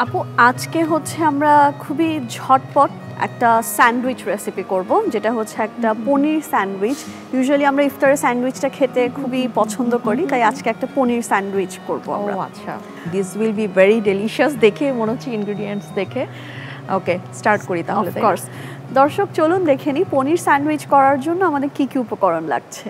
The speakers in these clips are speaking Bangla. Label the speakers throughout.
Speaker 1: আপু আজকে হচ্ছে আমরা খুবই ঝটপট একটা স্যান্ডউইচ রেসিপি করব, যেটা হচ্ছে একটা পনির স্যান্ডউইচ। ইউজুয়ালি আমরা ইফতারে স্যান্ডউইচটা খেতে খুবই পছন্দ করি, তাই আজকে একটা পনির স্যান্ডউইচ করব আমরা।
Speaker 2: আচ্ছা, this will be very delicious দেখে মনে হচ্ছে ইনগ্রেডিয়েন্টস দেখে। ওকে, স্টার্ট করি তাহলে।
Speaker 1: অফকোর্স, দর্শক চলুন দেখে নিই পনির স্যান্ডউইচ করার জন্য আমাদের কি কি উপকরণ লাগছে।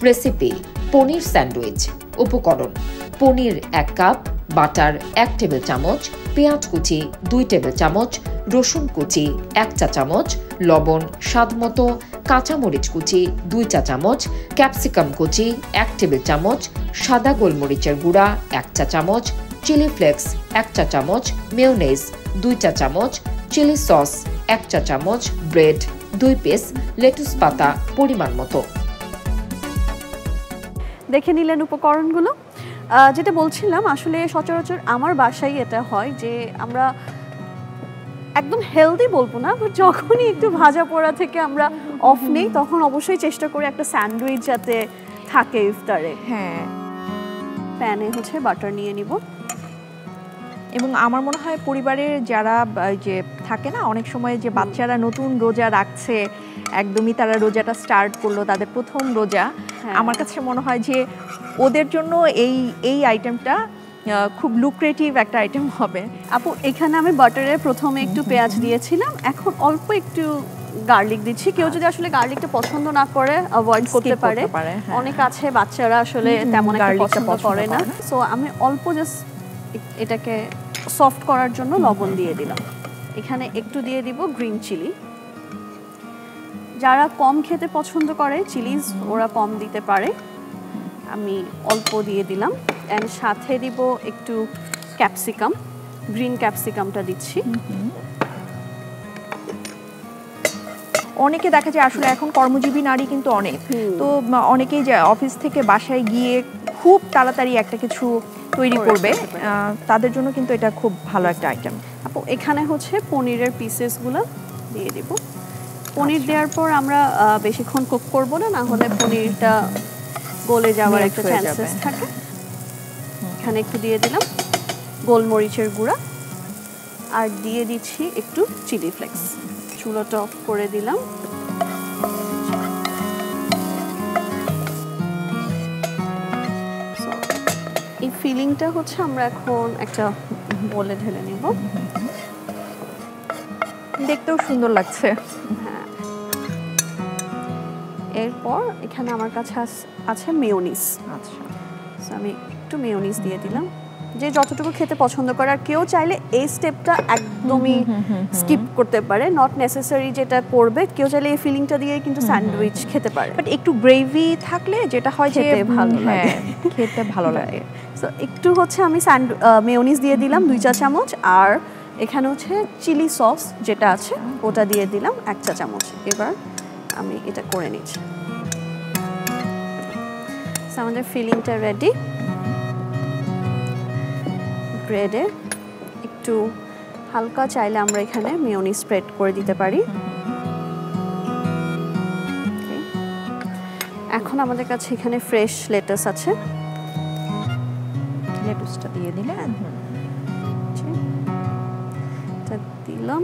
Speaker 3: রেসিপি: পনির স্যান্ডউইচ। উপকরণ: পনির 1 কাপ, বাটার 1 টেবিল চামচ, পেঁয়াজ কুচি 2 টেবিল চামচ, রসুন কুচি 1 চা চামচ, লবণ স্বাদমতো, কাঁচামরিচ কুচি 2 চা চামচ, ক্যাপসিকাম কুচি 1 টেবিল চামচ, সাদা গোলমরিচের গুঁড়া 1 চা চামচ, চিলি ফ্লেক্স 1 চা চামচ, মেয়োনেজ 2 চা চামচ, চিলি সস 1 চা চামচ, ব্রেড 2 পিস, লেটুস পাতা পরিমাণ মতো।
Speaker 1: দেখে নিলেন উপকরণগুলো। যেটা বলছিলাম, আসলে সচরাচর আমার বাসায় এটা হয় যে আমরা একদম হেলদি বলবো না, বাট যখনই একটু ভাজা পোড়া থেকে আমরা অফ নেই তখন অবশ্যই চেষ্টা করি একটা স্যান্ডউইচ যাতে থাকে ইফতারে।
Speaker 2: হ্যাঁ,
Speaker 1: প্যানে হচ্ছে বাটার নিয়ে নিব।
Speaker 2: এবং আমার মনে হয় পরিবারের যারা যে থাকে না, অনেক সময় যে বাচ্চারা নতুন রোজা রাখছে, একদমই তারা রোজাটা স্টার্ট করলো, তাদের প্রথম রোজা, আমার কাছে মনে হয় যে ওদের জন্য এই আইটেমটা খুব লুক্রেটিভ একটা আইটেম হবে।
Speaker 1: আপু এখানে আমি বাটারে প্রথমে একটু পেঁয়াজ দিয়েছিলাম, এখন অল্প একটু গার্লিক দিচ্ছি। কেউ যদি আসলে গার্লিকটা পছন্দ না করে অ্যাভয়েড করতে পারে। অনেক আছে বাচ্চারা আসলে তেমন একটা পছন্দ করে না, সো আমি অল্প জাস্ট এটাকে সফট করার জন্য লবণ দিয়ে দিলাম। এখানে একটু দিয়ে দিব গ্রিন চিলি। যারা কম খেতে পছন্দ করে চিলিজ, ওরা কম দিতে পারে, আমি অল্প দিয়ে দিলাম। এন্ড সাথে দিব একটু ক্যাপসিকাম, গ্রিন ক্যাপসিকামটা দিচ্ছি।
Speaker 2: অনেকে দেখা যায় আসলে এখন কর্মজীবী নারী কিন্তু অনেক, তো অনেকেই যে অফিস থেকে বাসায় গিয়ে খুব তাড়াতাড়ি একটা কিছু তৈরি করবে, তাদের জন্য কিন্তু এটা খুব ভালো একটা আইটেম।
Speaker 1: আপু এখানে হচ্ছে পনিরের পিসেসগুলো দিয়ে দিব। পনির দেওয়ার পর আমরা বেশিক্ষণ কুক করব না, না হলে পনিরটা গলে যাওয়ার একটা চান্সেস থাকে। এখানে একটু দিয়ে দিলাম গোলমরিচের গুঁড়া, আর দিয়ে দিচ্ছি একটু চিলি ফ্লেক্স। চুলাটা অফ করে দিলাম। এই ফিলিংটা হচ্ছে আমরা এখন একটা বলে ঢেলে নেব।
Speaker 2: দেখতেও সুন্দর লাগছে।
Speaker 1: হ্যাঁ, এরপর এখানে আমার কাছে আছে মেয়োনিজ।
Speaker 2: আচ্ছা,
Speaker 1: আমি একটু মেয়োনিজ দিয়ে দিলাম, যে যতটুকু খেতে পছন্দ করে। আর কেউ চাইলে এই স্টেপটা একদমই স্কিপ করতে পারে, নট নেসেসারি যেটা করবে। কেউ চাইলে এই ফিলিংটা দিয়ে কিন্তু স্যান্ডউইচ খেতে পারে,
Speaker 2: বাট একটু গ্রেভি থাকলে যেটা হয় যে
Speaker 1: ভালো লাগে,
Speaker 2: খেতে ভালো লাগে।
Speaker 1: সো একটু হচ্ছে আমি মেয়োনিজ দিয়ে দিলাম 2 চা চামচ, আর এখানে হচ্ছে চিলি সস যেটা আছে ওটা দিয়ে দিলাম 1 চা চামচ। এবার আমি এটা করে নিচ্ছি। আমাদের ফিলিংটা রেডি। ব্রেডে একটু হালকা চাইলে আমরা এখানে মেয়োনিজ স্প্রেড করে দিতে পারি। এখন আমাদের কাছে এখানে ফ্রেশ লেটাস আছে,
Speaker 2: লেটুসটা দিয়ে দিলে
Speaker 1: এটা দিলাম।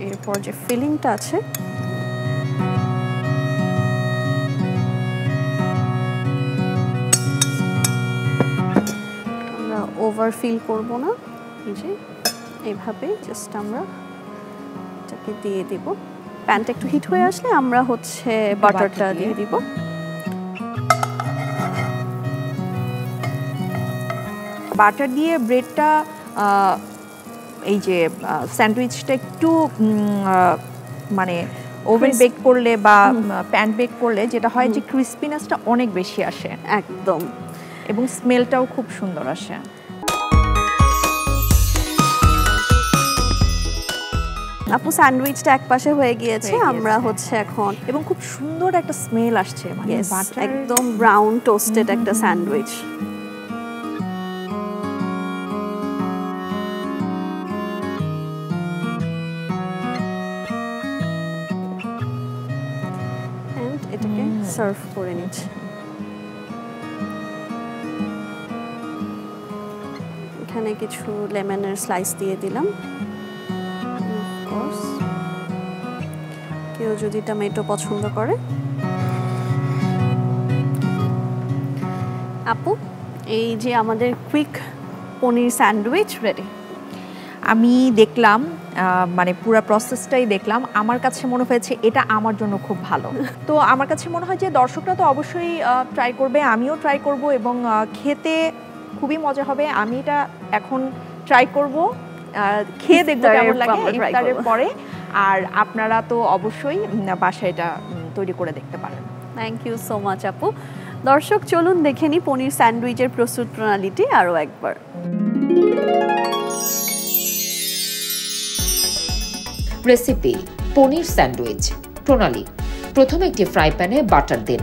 Speaker 1: এরপর যে ফিলিংটা আছে আমরা ওভার ফিল করব না, যে এইভাবে জাস্ট আমরা এটাকে দিয়ে দিব। প্যানটা একটু হিট হয়ে আসলে আমরা হচ্ছে বাটারটা দিয়ে দিব।
Speaker 2: বাটার দিয়ে ব্রেডটা, এই যে স্যান্ডউইচটা একটু মানে ওভেন বেক করলে বা প্যান বেক করলে যেটা হয় যে ক্রিস্পিনেসটা অনেক বেশি আসে
Speaker 1: একদম,
Speaker 2: এবং স্মেলটাও খুব সুন্দর আসে।
Speaker 1: আপু স্যান্ডউইচটা একপাশে হয়ে গিয়েছে, আমরা হচ্ছে এখন,
Speaker 2: এবং খুব সুন্দর একটা স্মেল আসছে, মানে বাটার
Speaker 1: একদম ব্রাউন টোস্টেড একটা স্যান্ডউইচ। এটাকে সার্ভ করে নিচ্ছি। এখানে কিছু লেমনের স্লাইস দিয়ে দিলাম। কেউ যদি টমেটো পছন্দ করে। আপু, এই যে আমাদের কুইক পনির স্যান্ডউইচ রেডি।
Speaker 2: আমি দেখলাম, মানে পুরো প্রসেসটাই দেখলাম, আমার কাছে মনে হয়েছে এটা আমার জন্য খুব ভালো। তো আমার কাছে মনে হয় যে দর্শকরা তো অবশ্যই ট্রাই করবে, আমিও ট্রাই করব এবং খেতে খুবই মজা হবে। আমি এটা এখন ট্রাই করব, খেয়ে দেখব কেমন লাগে ইফতারের পরে। আর আপনারা তো অবশ্যই বাসায় এটা তৈরি করে দেখতে পারেন।
Speaker 1: থ্যাংক ইউ সো মাচ আপু। দর্শক চলুন দেখে নিই পনির স্যান্ডউইচের প্রস্তুত প্রণালীটি আরও একবার।
Speaker 3: রেসিপি পনির স্যান্ডউইচ। প্রণালী: প্রথমে একটি ফ্রাই প্যানে বাটার দিন,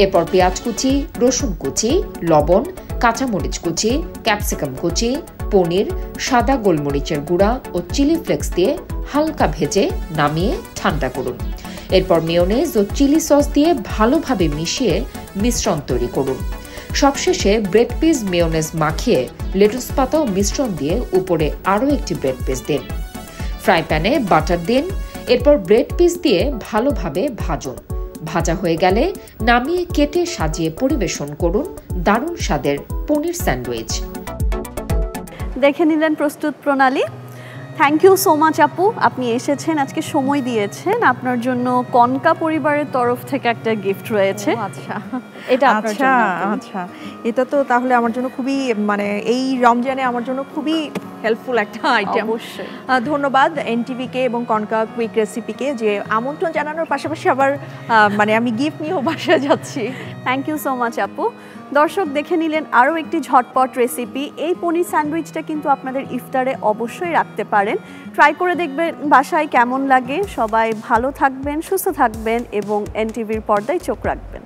Speaker 3: এরপর পেঁয়াজ কুচি, রসুন কুচি, লবণ, কাঁচামরিচ কুচি, ক্যাপসিকাম কুচি, পনির, সাদা গোলমরিচের গুঁড়া ও চিলি ফ্লেক্স দিয়ে হালকা ভেজে নামিয়ে ঠান্ডা করুন। এরপর মেয়োনেজ ও চিলি সস দিয়ে ভালোভাবে মিশিয়ে মিশ্রণ তৈরি করুন। সবশেষে ব্রেড পিস মেয়োনেজ মাখিয়ে লেটুস পাতা ও মিশ্রণ দিয়ে উপরে আরও একটি ব্রেড পিস দিন। ফ্রাই প্যানে বাটার দিন, এরপর ব্রেড পিস দিয়ে ভালোভাবে ভাজুন। ভাজা হয়ে গেলে নামিয়ে কেটে সাজিয়ে পরিবেশন করুন দারুণ স্বাদের পনির স্যান্ডউইচ।
Speaker 1: দেখে নিলেন প্রস্তুত প্রণালী। থ্যাংক ইউ সো মাচ আপু, আপনি এসেছেন, আজকে সময় দিয়েছেন। আপনার জন্য কনকা পরিবারের তরফ থেকে একটা গিফট রয়েছে।
Speaker 2: আচ্ছা,
Speaker 1: এটা আপনার জন্য।
Speaker 2: আচ্ছা, এটা তো তাহলে আমার জন্য খুবই, মানে এই রমজানে আমার জন্য খুবই হেল্পফুল একটা আইটেম।
Speaker 1: অবশ্যই
Speaker 2: ধন্যবাদ এনটিভিকে এবং কনকা কুইক রেসিপিকে যে আমন্ত্রণ জানানোর পাশাপাশি আবার মানে আমি গিফট নিয়েও বাসায় যাচ্ছি।
Speaker 1: থ্যাংক ইউ সো মাচ আপু। দর্শক দেখে নিলেন আরও একটি ঝটপট রেসিপি। এই পনির স্যান্ডউইচটা কিন্তু আপনাদের ইফতারে অবশ্যই রাখতে পারেন। ট্রাই করে দেখবেন বাসায় কেমন লাগে। সবাই ভালো থাকবেন, সুস্থ থাকবেন এবং এনটিভির পর্দায় চোখ রাখবেন।